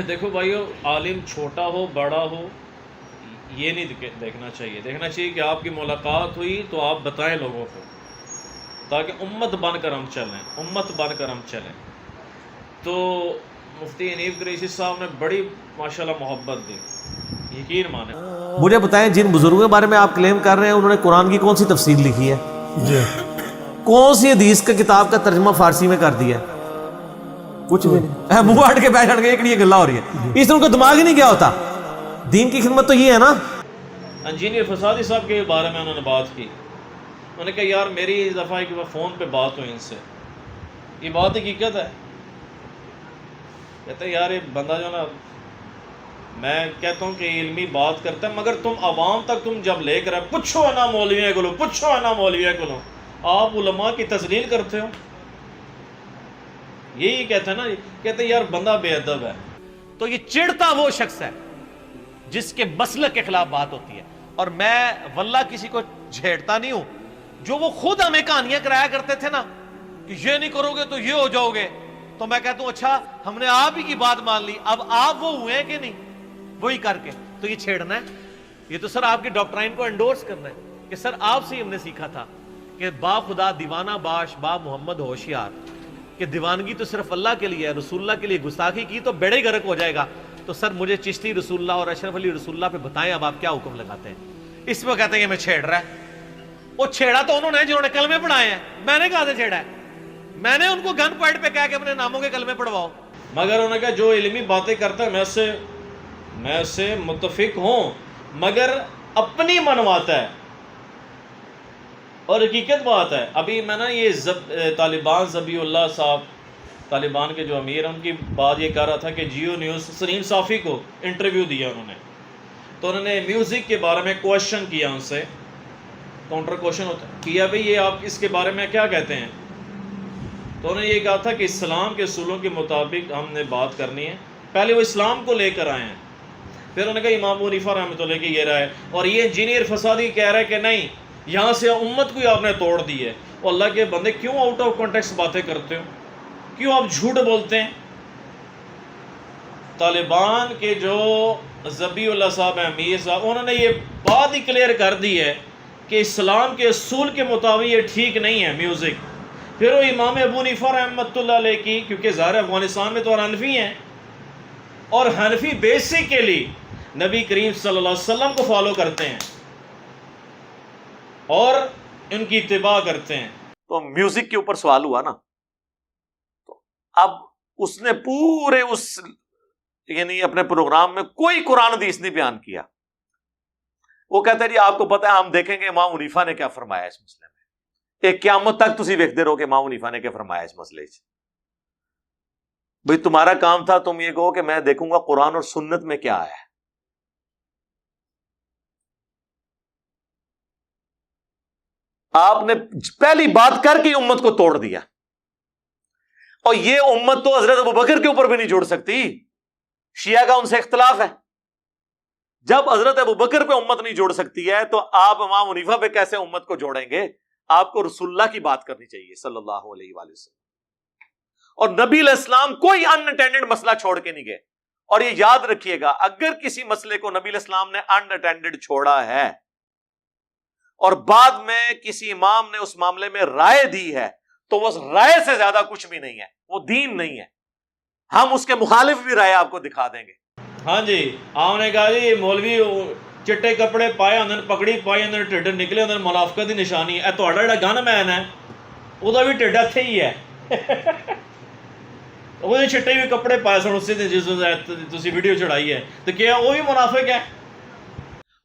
دیکھو بھائیو، عالم چھوٹا ہو بڑا ہو یہ نہیں دیکھنا چاہیے. دیکھنا چاہیے کہ آپ کی ملاقات ہوئی تو آپ بتائیں لوگوں کو، تاکہ امت بن کر ہم چلیں، امت بن کر ہم چلیں. تو مفتی حنیف قریشی صاحب نے بڑی ماشاءاللہ محبت دی، یقین مانیں. مجھے بتائیں جن بزرگوں کے بارے میں آپ کلیم کر رہے ہیں انہوں نے قرآن کی کون سی تفسیر لکھی ہے؟ جی کون سی حدیث کا کتاب کا ترجمہ فارسی میں کر دیا ہے؟ کچھ بھی نہیں. منہ ہٹ کے بیٹھ گئے کہ یہ گلا ہو رہی ہے. اس میں ان کو دماغ ہی نہیں کیا ہوتا. دین کی خدمت تو یہ ہے نا. انجینئر فسادی صاحب کے بارے میں انہوں نے بات کی. انہوں نے کہا یار میری دفعہ کہ میں فون پہ بات ہوئی ان سے، یہ بات حقیقت ہے. کہتے ہیں یار یہ بندہ جو نا، میں کہتا ہوں کہ علمی بات کرتا ہے مگر تم عوام تک تم جب لے کر پوچھو نا مولویوں کو، پوچھو نا مولویوں کو، آپ علماء کی تذلیل کرتے ہو. یہی کہتے ہیں نا، کہتے ہیں یار بندہ بے ادب ہے. تو یہ چڑھتا وہ شخص ہے جس کے مسلک کے خلاف بات ہوتی ہے. اور میں واللہ کسی کو جھیڑتا نہیں ہوں. جو وہ خود ہمیں کہانیاں کرایا کرتے تھے نا کہ یہ نہیں کرو گے تو یہ ہو جاؤ گے، تو میں کہتا ہوں اچھا ہم نے آپ ہی کی بات مان لی، اب آپ وہ ہوئے ہیں کہ نہیں وہی کر کے تو یہ چھیڑنا ہے. یہ تو سر آپ کی ڈاکٹرائن کو انڈورس کرنا ہے کہ سر آپ سے ہی ہم نے سیکھا تھا کہ با خدا دیوانہ باش با محمد ہوشیار، کہ دیوانگی تو صرف اللہ کے لیے ہے، رسول اللہ کے لیے گستاخی کی تو بیڑے ہی غرق ہو جائے گا. تو سر مجھے چشتی رسول اللہ اور اشرف علی رسول اللہ پہ بتائیں اب آپ کیا حکم لگاتے ہیں. اس میں کہتے ہیں کہ میں چھیڑ رہا ہے. وہ چھیڑا تو انہوں نے جنہوں نے کلمے پڑھائے ہیں، میں نے کہا سے چھیڑا ہے؟ میں نے ان کو گن پوائنٹ پہ کہا کہ اپنے ناموں کے کلمے پڑھواؤ. مگر انہوں نے کہا جو علمی باتیں کرتا ہے میں اس سے متفق ہوں، مگر اپنی منواتا ہے. اور حقیقت بات ہے، ابھی میں نا یہ طالبان ذبیح اللہ صاحب، طالبان کے جو امیر ہیں، ان کی بات یہ کر رہا تھا کہ جیو نیوز سلیم صافی کو انٹرویو دیا انہوں نے، تو انہوں نے میوزک کے بارے میں کوشچن کیا ان سے، کاؤنٹر کوشچن کیا بھئی یہ آپ اس کے بارے میں کیا کہتے ہیں. تو انہوں نے یہ کہا تھا کہ اسلام کے اصولوں کے مطابق ہم نے بات کرنی ہے. پہلے وہ اسلام کو لے کر آئے ہیں، پھر انہوں نے کہا امام ابو حنیفہ رحمۃ اللہ کی یہ رائے، اور یہ انجینئر فسادی کہہ رہا ہے کہ نہیں یہاں سے امت کو آپ نے توڑ دی ہے. اور اللہ کے بندے کیوں آؤٹ آف کانٹیکسٹ باتیں کرتے ہو، کیوں آپ جھوٹ بولتے ہیں. طالبان کے جو ذبیح اللہ صاحب ہیں، امیر صاحب، انہوں نے یہ بات ہی کلیئر کر دی ہے کہ اسلام کے اصول کے مطابق یہ ٹھیک نہیں ہے میوزک. پھر وہ امام ابو حنیفہ رحمۃ اللہ علیہ کی، کیونکہ ظاہر افغانستان میں تو حنفی ہیں، اور حنفی بیسیکلی نبی کریم صلی اللہ علیہ وسلم کو فالو کرتے ہیں اور ان کی اتباع کرتے ہیں. تو میوزک کے اوپر سوال ہوا نا، تو اب اس نے پورے اس یعنی اپنے پروگرام میں کوئی قرآن حدیث نہیں بیان کیا. وہ کہتے ہیں جی آپ کو پتہ ہے ہم دیکھیں گے امام حنیفہ نے کیا فرمایا اس مسئلے میں. ایک قیامت تک تسی ویکھدے رہو کہ امام حنیفہ نے کیا فرمایا اس مسئلے سے. بھئی تمہارا کام تھا تم یہ کہو کہ میں دیکھوں گا قرآن اور سنت میں کیا ہے. آپ نے پہلی بات کر کے امت کو توڑ دیا. اور یہ امت تو حضرت ابوبکر کے اوپر بھی نہیں جوڑ سکتی. شیعہ کا ان سے اختلاف ہے. جب حضرت ابوبکر پہ امت نہیں جوڑ سکتی ہے تو آپ امام حنیفہ پہ کیسے امت کو جوڑیں گے؟ آپ کو رسول اللہ کی بات کرنی چاہیے صلی اللہ علیہ وآلہ وسلم. اور نبی علیہ السلام کوئی ان اٹینڈڈ مسئلہ چھوڑ کے نہیں گئے. اور یہ یاد رکھیے گا اگر کسی مسئلے کو نبی علیہ السلام نے ان اٹینڈڈ چھوڑا ہے اور بعد میں کسی امام نے اس معاملے میں رائے دی ہے تو وہ رائے سے زیادہ کچھ بھی نہیں ہے، وہ دین نہیں ہے. ہم اس کے مخالف بھی رائے آپ کو دکھا دیں گے. ہاں جی، آپ نے کہا جی مولوی چٹے کپڑے پائے اندر پگڑی پائی اندر ٹھڈ نکلے اندر منافقت دی نشانی ہے. تہاڈا جڑا گن مین ہے وہ بھی ٹھڈ اتھے ہی ہے. وہ چٹے بھی کپڑے پائے سن اسی دن جس تسی ویڈیو چڑھائی ہے، تو کیا وہ بھی منافق ہے؟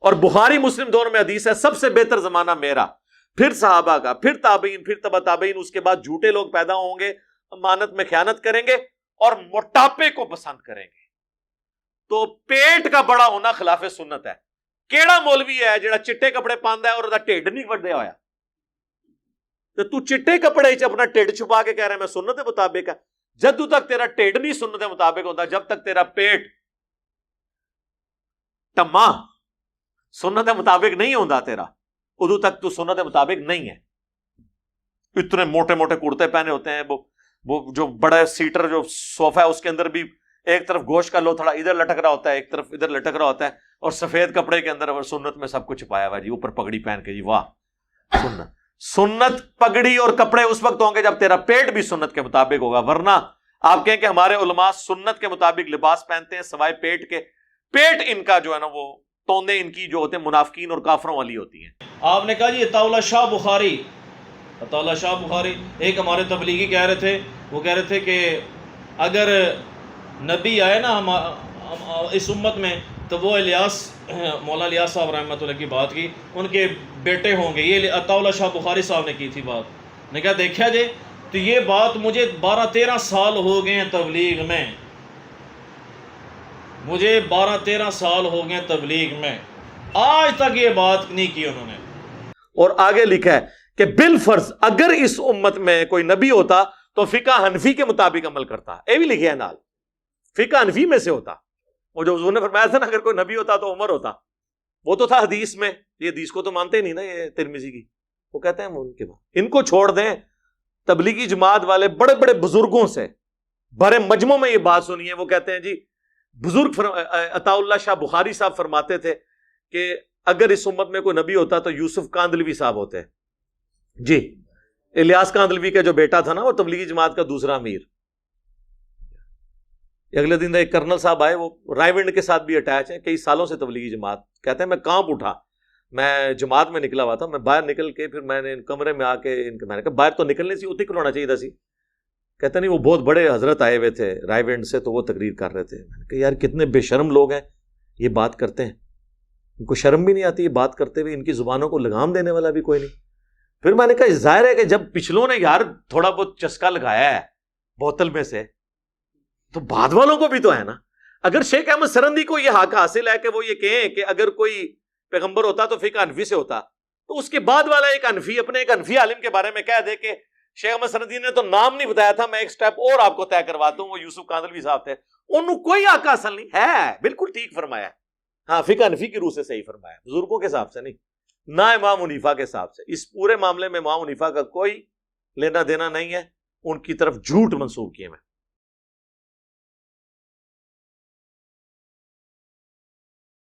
اور بخاری مسلم دونوں میں حدیث ہے سب سے بہتر زمانہ میرا، پھر صحابہ کا، پھر تابعین، پھر تبع تابعین. اس کے بعد جھوٹے لوگ پیدا ہوں گے، امانت میں خیانت کریں گے اور موٹاپے کو پسند کریں گے. تو پیٹ کا بڑا ہونا خلاف سنت ہے. کیڑا مولوی ہے جڑا چٹے کپڑے پاندا ہے اور دا ٹھڈ نہیں وڈیا ہویا؟ تو چٹے کپڑے چ اپنا ٹھڈ چھپا کے کہہ رہا ہے میں سنت کے مطابق ہے. جدوں تک تیرا ٹھڈ نہیں سنت کے مطابق ہوتا، جب تک تیرا پیٹ ٹما سنت کے مطابق نہیں ہوتا تیرا، ادو تک تو سنت کے مطابق نہیں ہے. اتنے موٹے موٹے کرتے پہنے ہوتے ہیں، وہ جو بڑا سیٹر جو صوفہ ہے اس کے اندر بھی ایک طرف گوشت کا لوتھڑا ادھر لٹک رہا ہوتا ہے، ایک طرف ادھر لٹک رہا ہوتا ہے، اور سفید کپڑے کے اندر اور سنت میں سب کچھ چھپایا ہوا جی، اوپر پگڑی پہن کے جی، واہ سنت پگڑی اور کپڑے اس وقت ہوں گے جب تیرا پیٹ بھی سنت کے مطابق ہوگا، ورنہ آپ کہیں کہ ہمارے علماء سنت کے مطابق لباس پہنتے ہیں سوائے پیٹ کے، پیٹ ان کا جو ہے نا وہ توندے ان کی جو ہوتے ہیں منافقین اور کافروں والی ہوتی ہیں۔ آپ نے کہا جی عطا اللہ شاہ بخاری، عطا اللہ شاہ بخاری ایک ہمارے تبلیغی کہہ رہے تھے، وہ کہہ رہے تھے کہ اگر نبی آئے نا اس امت میں تو وہ الیاس، مولانا الیاس صاحب رحمۃ اللہ کی بات کی، ان کے بیٹے ہوں گے۔ یہ عطا اللہ شاہ بخاری صاحب نے کی تھی بات، نے کہا دیکھا جی تو یہ بات مجھے 12-13 سال ہو گئے ہیں تبلیغ میں، مجھے 12-13 سال ہو گئے تبلیغ میں، آج تک یہ بات نہیں کی انہوں نے۔ اور آگے لکھا ہے کہ بالفرض اگر اس امت میں کوئی نبی ہوتا تو فقہ حنفی کے مطابق عمل کرتا، یہ بھی لکھا ہے نال، فقہ حنفی میں سے ہوتا۔ وہ جو حضور نے فرمایا تھا نا اگر کوئی نبی ہوتا تو عمر ہوتا، وہ تو تھا حدیث میں، یہ حدیث کو تو مانتے نہیں نا یہ ترمذی کی، وہ کہتے ہیں ان کے بعد ان کو چھوڑ دیں۔ تبلیغی جماعت والے بڑے بڑے بزرگوں سے بڑے مجمع میں یہ بات سنی ہے، وہ کہتے ہیں جی بزرگ عطا اللہ شاہ بخاری صاحب فرماتے تھے کہ اگر اس امت میں کوئی نبی ہوتا تو یوسف کاندلوی صاحب ہوتے جی، الیاس کاندلوی کا جو بیٹا تھا نا وہ تبلیغی جماعت کا دوسرا امیر۔ اگلے دن ایک کرنل صاحب آئے، وہ رائے ونڈ کے ساتھ بھی اٹیچ ہیں، کئی سالوں سے تبلیغی جماعت، کہتے ہیں میں کانپ اٹھا، میں جماعت میں نکلا ہوا تھا، میں باہر نکل کے پھر میں نے کمرے میں آ کے میں نے کہا باہر تو نکلنے سی اتنی کھلونا چاہیے تھا سی، کہتے نہیں وہ بہت بڑے حضرت آئے ہوئے تھے رائے ونڈ سے تو وہ تقریر کر رہے تھے۔ میں نے کہا یار کتنے بے شرم لوگ ہیں، یہ بات کرتے ہیں، ان کو شرم بھی نہیں آتی یہ بات کرتے ہوئے، ان کی زبانوں کو لگام دینے والا بھی کوئی نہیں۔ پھر میں نے کہا ظاہر ہے کہ جب پچھلوں نے یار تھوڑا بہت چسکا لگایا ہے بوتل میں سے تو بعد والوں کو بھی تو ہے نا۔ اگر شیخ احمد سرندی کو یہ حق حاصل ہے کہ وہ یہ کہیں کہ اگر کوئی پیغمبر ہوتا تو فقہ حنفی سے ہوتا، تو اس کے بعد والا ایک حنفی اپنے ایک حنفی عالم کے بارے میں کہہ دے کہ شیخ احمد سرندی نے تو نام نہیں بتایا تھا، میں ایک سٹیپ اور آپ کو طے کرواتا ہوں، وہ یوسف کاندلوی صاحب تھے، انہوں کوئی حق حاصل نہیں ہے۔ بالکل ٹھیک فرمایا، ہاں فقہ حنفی کی روح سے صحیح فرمایا، بزرگوں کے حساب سے نہیں، نہ امام حنیفہ کے حساب سے۔ اس پورے معاملے میں امام حنیفہ کا کوئی لینا دینا نہیں ہے، ان کی طرف جھوٹ منسوب کیے میں۔